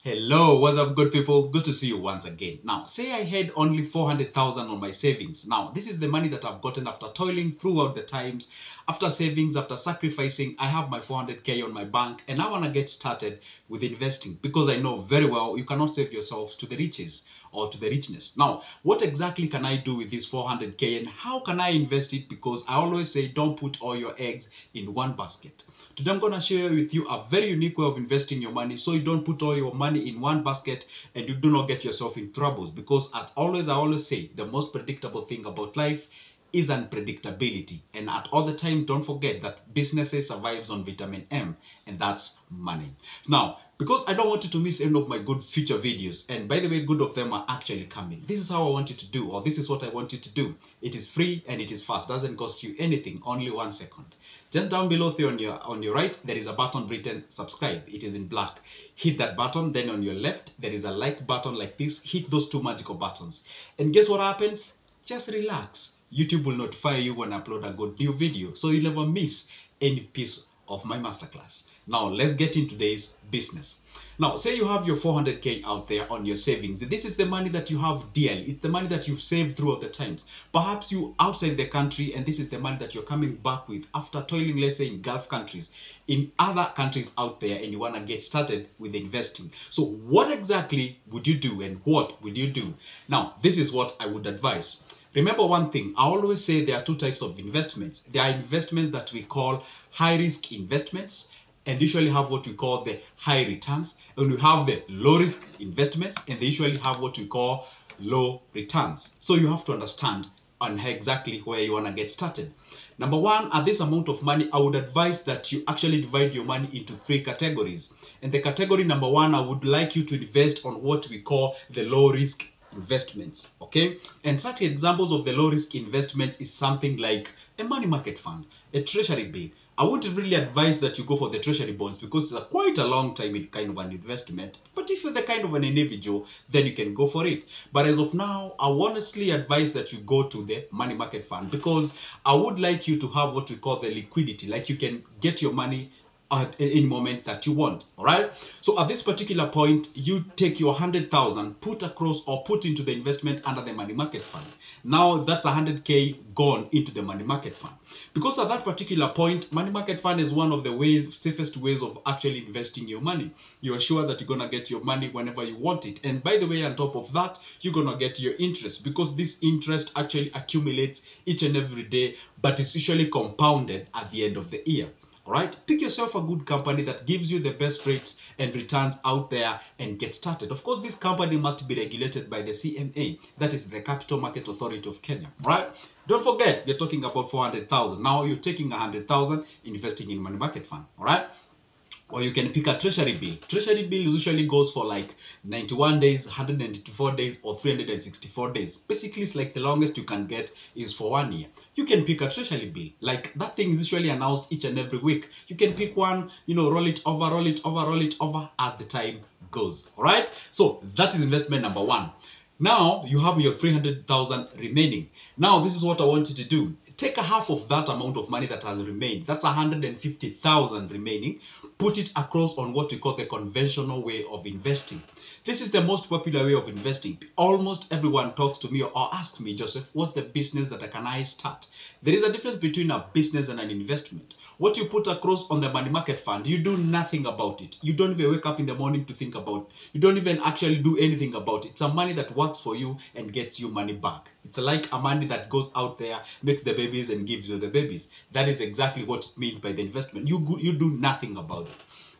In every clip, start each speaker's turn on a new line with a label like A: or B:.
A: Hello, what's up, good people? Good to see you once again. Now, say I had only 400,000 on my savings. Now, this is the money that I've gotten after toiling throughout the times, after savings, after sacrificing. I have my 400K on my bank and I want to get started with investing because I know very well you cannot save yourselves to the riches or to the richness. Now, what exactly can I do with this 400K and how can I invest it? Because I always say don't put all your eggs in one basket. Today I'm going to share with you a very unique way of investing your money so you don't put all your money in one basket and you do not get yourself in troubles, because I always say the most predictable thing about life is unpredictability. And at all the time, don't forget that businesses survives on vitamin M, and that's money. Now, because I don't want you to miss any of my good future videos, and by the way, good of them are actually coming. This is how I want you to do, or this is what I want you to do. It is free and it is fast. Doesn't cost you anything, only 1 second. Just down below there on your right, there is a button written subscribe. It is in black. Hit that button. Then on your left, there is a like button like this. Hit those two magical buttons. And guess what happens? Just relax. YouTube will notify you when I upload a good new video, so you'll never miss any piece of my masterclass. Now, let's get into today's business. Now, say you have your 400K out there on your savings. This is the money that you have dearly. It's the money that you've saved throughout the times. Perhaps you outside the country, and this is the money that you're coming back with after toiling, let's say, in Gulf countries, in other countries out there, and you want to get started with investing. So what exactly would you do and what would you do? Now, this is what I would advise. Remember one thing, I always say there are two types of investments. There are investments that we call high-risk investments, and they usually have what we call the high returns. And we have the low-risk investments, and they usually have what we call low returns. So you have to understand on exactly where you want to get started. Number one, at this amount of money, I would advise that you actually divide your money into 3 categories. And the category number one, I would like you to invest on what we call the low-risk investments. Okay, and such examples of the low risk investments is something like a money market fund, a treasury bill. I wouldn't really advise that you go for the treasury bonds because it's quite a long time in kind of an investment, but if you're the kind of an individual, then you can go for it. But as of now, I honestly advise that you go to the money market fund, because I would like you to have what we call the liquidity, like you can get your money at any moment that you want. All right, so at this particular point, you take your 100,000, put across or put into the investment under the money market fund. Now that's 100K gone into the money market fund, because at that particular point, money market fund is one of the safest ways of actually investing your money. You are sure that you're gonna get your money whenever you want it, and by the way, on top of that, you're gonna get your interest, because this interest actually accumulates each and every day, but it's usually compounded at the end of the year. All right, pick yourself a good company that gives you the best rates and returns out there and get started. Of course, this company must be regulated by the CMA, that is the Capital Market Authority of Kenya. All right, don't forget, we're talking about 400,000. Now you're taking 100,000, investing in money market fund. All right, or you can pick a treasury bill. Treasury bill usually goes for like 91 days, 194 days, or 364 days. Basically, it's like the longest you can get is for 1 year. You can pick a treasury bill. Like that thing is usually announced each and every week. You can pick one, roll it over, roll it over, roll it over as the time goes. All right. So that is investment number one. Now you have your 300,000 remaining. Now this is what I want you to do. Take a half of that amount of money that has remained. That's 150,000 remaining. Put it across on what we call the conventional way of investing. This is the most popular way of investing. Almost everyone talks to me or asks me, Joseph, what's the business that can I start? There is a difference between a business and an investment. What you put across on the money market fund, you do nothing about it. You don't even wake up in the morning to think about it. You don't even actually do anything about it. It's a money that works for you and gets you money back. It's like a money that goes out there, makes the babies and gives you the babies. That is exactly what it means by the investment. You do nothing about it.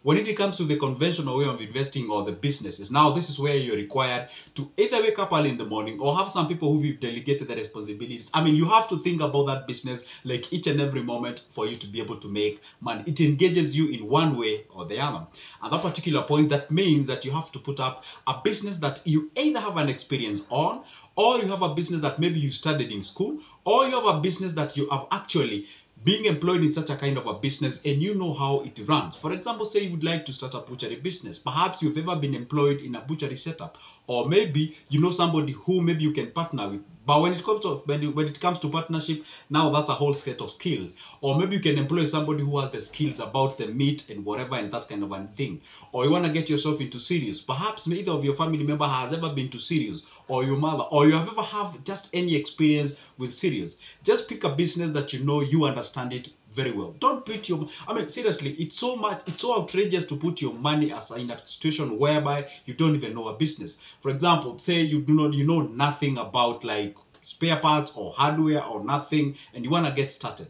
A: When it comes to the conventional way of investing or the businesses, now this is where you're required to either wake up early in the morning or have some people who you've delegated the responsibilities. I mean, you have to think about that business like each and every moment for you to be able to make money. It engages you in one way or the other. At that particular point, that means that you have to put up a business that you either have an experience on, or you have a business that maybe you studied in school, or you have a business that you have actually being employed in such a kind of a business and you know how it runs. For example, say you would like to start a butchery business. Perhaps you've ever been employed in a butchery setup, or maybe you know somebody who maybe you can partner with. But when it comes to partnership, now that's a whole set of skills. Or maybe you can employ somebody who has the skills about the meat and whatever and that kind of a thing. Or you want to get yourself into serious. Perhaps neither of your family member has ever been to serious, or your mother, or you have ever have just any experience with serious. Just pick a business that you know you understand it very well. Don't put your, I mean, seriously, it's so outrageous to put your money as in a situation whereby you don't even know a business. For example, say you know nothing about like spare parts or hardware or nothing, and you want to get started.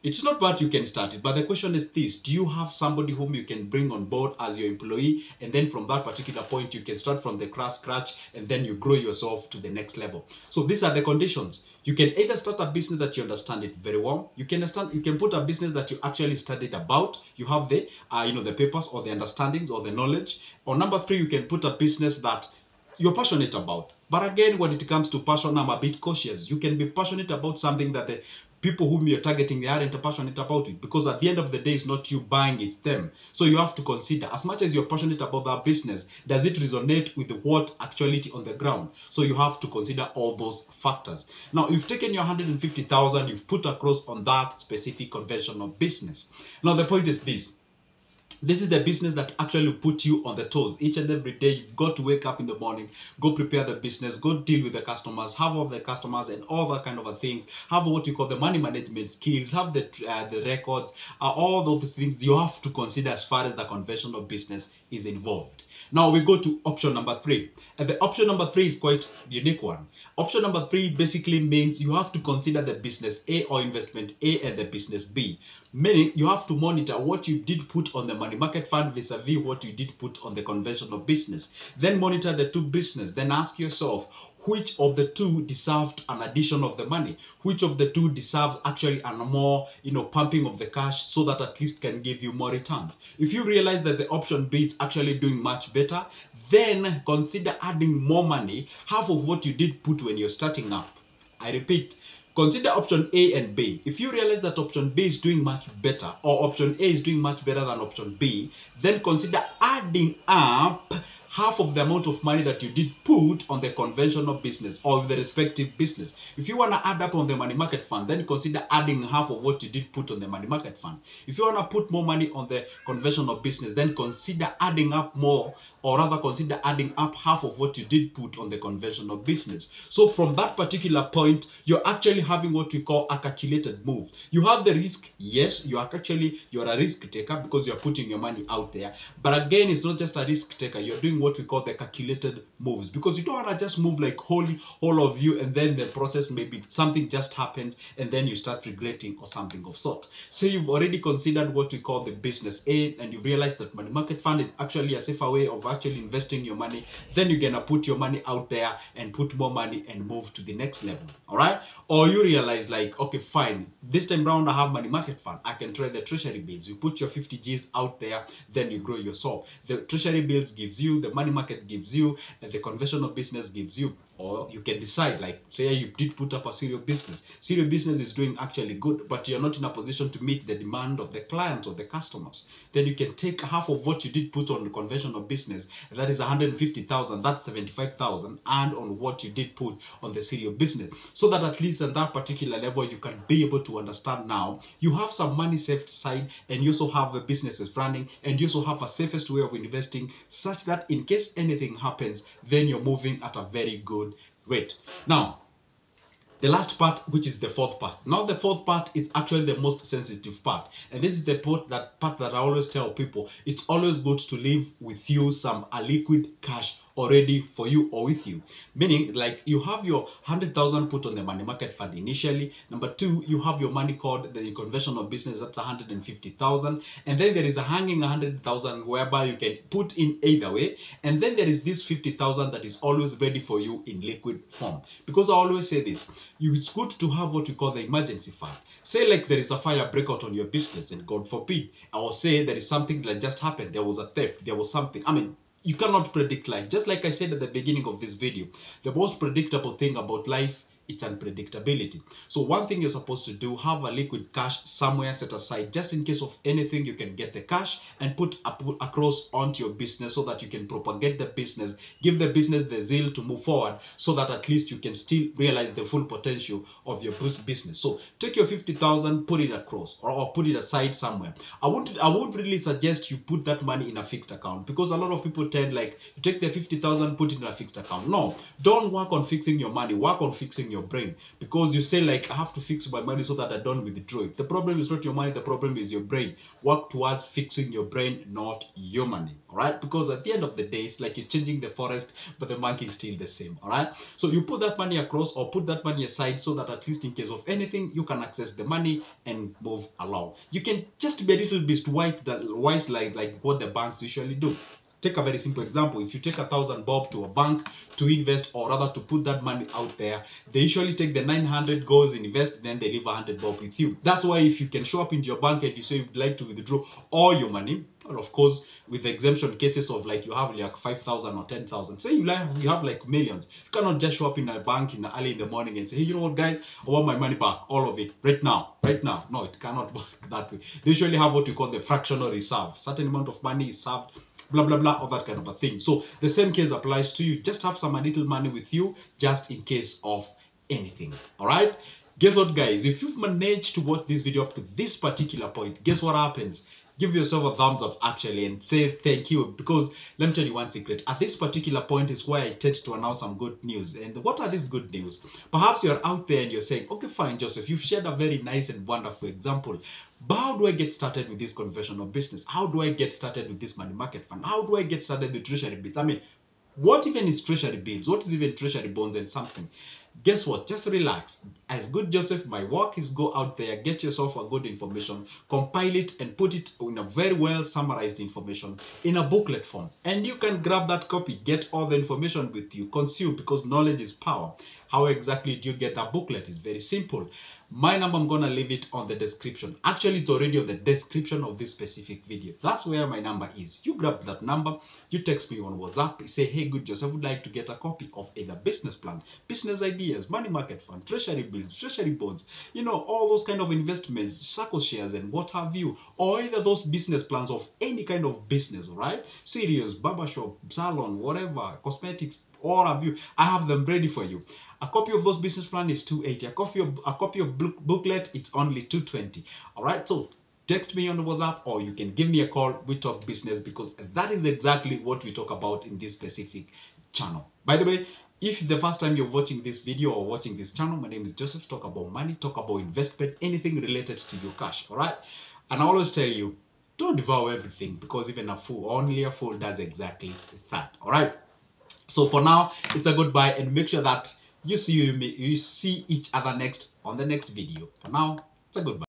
A: It's not bad you can start it, but the question is this: do you have somebody whom you can bring on board as your employee, and then from that particular point you can start from the scratch and then you grow yourself to the next level? So these are the conditions. You can either start a business that you understand it very well. You can put a business that you actually studied about. You have the the papers or the understandings or the knowledge. Or number three, you can put a business that you're passionate about. But again, when it comes to passion, I'm a bit cautious. You can be passionate about something that the people whom you're targeting, they aren't passionate about it, because at the end of the day, it's not you buying, it's them. So you have to consider, as much as you're passionate about that business, does it resonate with what actuality on the ground? So you have to consider all those factors. Now, you've taken your 150,000, you've put across on that specific conventional business. Now, the point is this. This is the business that actually put you on the toes. Each and every day, you've got to wake up in the morning, go prepare the business, go deal with the customers, have all the customers and all that kind of things, have what you call the money management skills, have the records, all those things you have to consider as far as the conventional business is involved. Now we go to option number three. And the option number three is quite a unique one. Option number three basically means you have to consider the business A or investment A and the business B. Meaning you have to monitor what you did put on the money market fund vis-a-vis what you did put on the conventional business. Then monitor the two businesses. Then ask yourself, which of the two deserved an addition of the money? Which of the two deserved actually a more, pumping of the cash so that at least can give you more returns? If you realize that the option B is actually doing much better, then consider adding more money, half of what you did put when you're starting up. I repeat, consider option A and B. If you realize that option B is doing much better, or option A is doing much better than option B, then consider adding up half of the amount of money that you did put on the conventional business or the respective business. If you want to add up on the money market fund, then consider adding half of what you did put on the money market fund. If you want to put more money on the conventional business, then consider adding up more, or rather consider adding up half of what you did put on the conventional business. So from that particular point, you're actually having what we call a calculated move. You have the risk, yes, you're a risk taker because you're putting your money out there. But again, it's not just a risk taker, you're doing what we call the calculated moves, because you don't want to just move like whole of you and then the process, maybe something just happens and then you start regretting or something of sort. Say you've already considered what we call the business A and you realize that money market fund is actually a safer way of actually investing your money, then you're gonna put your money out there and put more money and move to the next level. All right? Or you realize like, okay, fine, this time round I have money market fund, I can trade the treasury bills. You put your 50 G's out there, then you grow yourself. The treasury bills gives you, the money market gives you, and the conventional business gives you. Or you can decide, like, say you did put up a serial business. Serial business is doing actually good, but you're not in a position to meet the demand of the clients or the customers. Then you can take half of what you did put on the conventional business, that is 150,000, that's 75,000, and on what you did put on the serial business. So that at least at that particular level, you can be able to understand now, you have some money saved aside, and you also have the businesses running, and you also have a safest way of investing, such that in case anything happens, then you're moving at a very good rate. Now, the last part, which is the fourth part. Now, the fourth part is actually the most sensitive part. And this is the part that I always tell people. It's always good to leave with you some liquid cash already for you or with you. Meaning, like, you have your 100,000 put on the money market fund initially. Number two, you have your money called the conventional business, that's 150,000. And then there is a hanging 100,000 whereby you can put in either way. And then there is this 50,000 that is always ready for you in liquid form. Because I always say this, it's good to have what we call the emergency fund. Say like there is a fire breakout on your business, and God forbid, or say there is something that just happened, there was a theft, there was something. I mean, you cannot predict life. Just like I said at the beginning of this video, the most predictable thing about life it's unpredictability. So one thing you're supposed to do, have a liquid cash somewhere set aside, just in case of anything. You can get the cash and put across onto your business, so that you can propagate the business, give the business the zeal to move forward, so that at least you can still realize the full potential of your business. So take your 50,000, put it across, or put it aside somewhere. I would really suggest you put that money in a fixed account, because a lot of people tend, like, you take the 50,000, put it in a fixed account. No, don't work on fixing your money, work on fixing your brain. Because you say, like, I have to fix my money so that I don't withdraw it. The problem is not your money, the problem is your brain. Work towards fixing your brain, not your money. All right, because at the end of the day, it's like you're changing the forest, but the monkey is still the same. All right, so you put that money across, or put that money aside, so that at least in case of anything, you can access the money and move along. You can just be a little bit wise, like what the banks usually do. Take a very simple example. If you take 1,000 bob to a bank to invest, or rather to put that money out there, they usually take the 900, goes invest, then they leave 100 bob with you. That's why if you can show up into your bank and you say you'd like to withdraw all your money, well, of course, with the exemption cases of, like, you have like 5,000 or 10,000, say you have like millions, you cannot just show up in a bank early in the morning and say, hey, you know what, guys, I want my money back, all of it, right now. No, it cannot work that way. They usually have what we call the fractional reserve. Certain amount of money is served, blah blah blah, all that kind of a thing. So the same case applies to you. Just have some little money with you, just in case of anything. All right, guess what, guys? If you've managed to watch this video up to this particular point, guess what happens? Give yourself a thumbs up, actually, and say thank you, because let me tell you one secret. At this particular point is where I tend to announce some good news. And what are these good news? Perhaps you're out there and you're saying, okay, fine, Joseph, you've shared a very nice and wonderful example, but how do I get started with this conventional business? How do I get started with this money market fund? How do I get started with treasury bills? I mean, what even is treasury bills? What is even treasury bonds and something? Guess what? Just relax. As good Joseph, my work is go out there, get yourself a good information, compile it, and put it in a very well summarized information in a booklet form. And you can grab that copy, get all the information with you, consume, because knowledge is power. How exactly do you get that booklet? It's very simple. My number, I'm going to leave it on the description. Actually, it's already on the description of this specific video. That's where my number is. You grab that number, you text me on WhatsApp, say, hey, good Joseph, I would like to get a copy of either business plan, business ideas, money market fund, treasury bills, treasury bonds, you know, all those kind of investments, circle shares and what have you, or either those business plans of any kind of business, all right? Serious, barbershop, salon, whatever, cosmetics, all of you, I have them ready for you. A copy of those business plan is 280. A copy of booklet, it's only 220. All right, so text me on WhatsApp, or you can give me a call. We talk business, because that is exactly what we talk about in this specific channel. By the way, if the first time you're watching this video or watching this channel, my name is Joseph. Talk about money, talk about investment, anything related to your cash. All right, and I always tell you, don't devour everything, because even only a fool does exactly that. All right. So for now, it's a goodbye, and make sure that you see each other next on the next video. For now, it's a goodbye.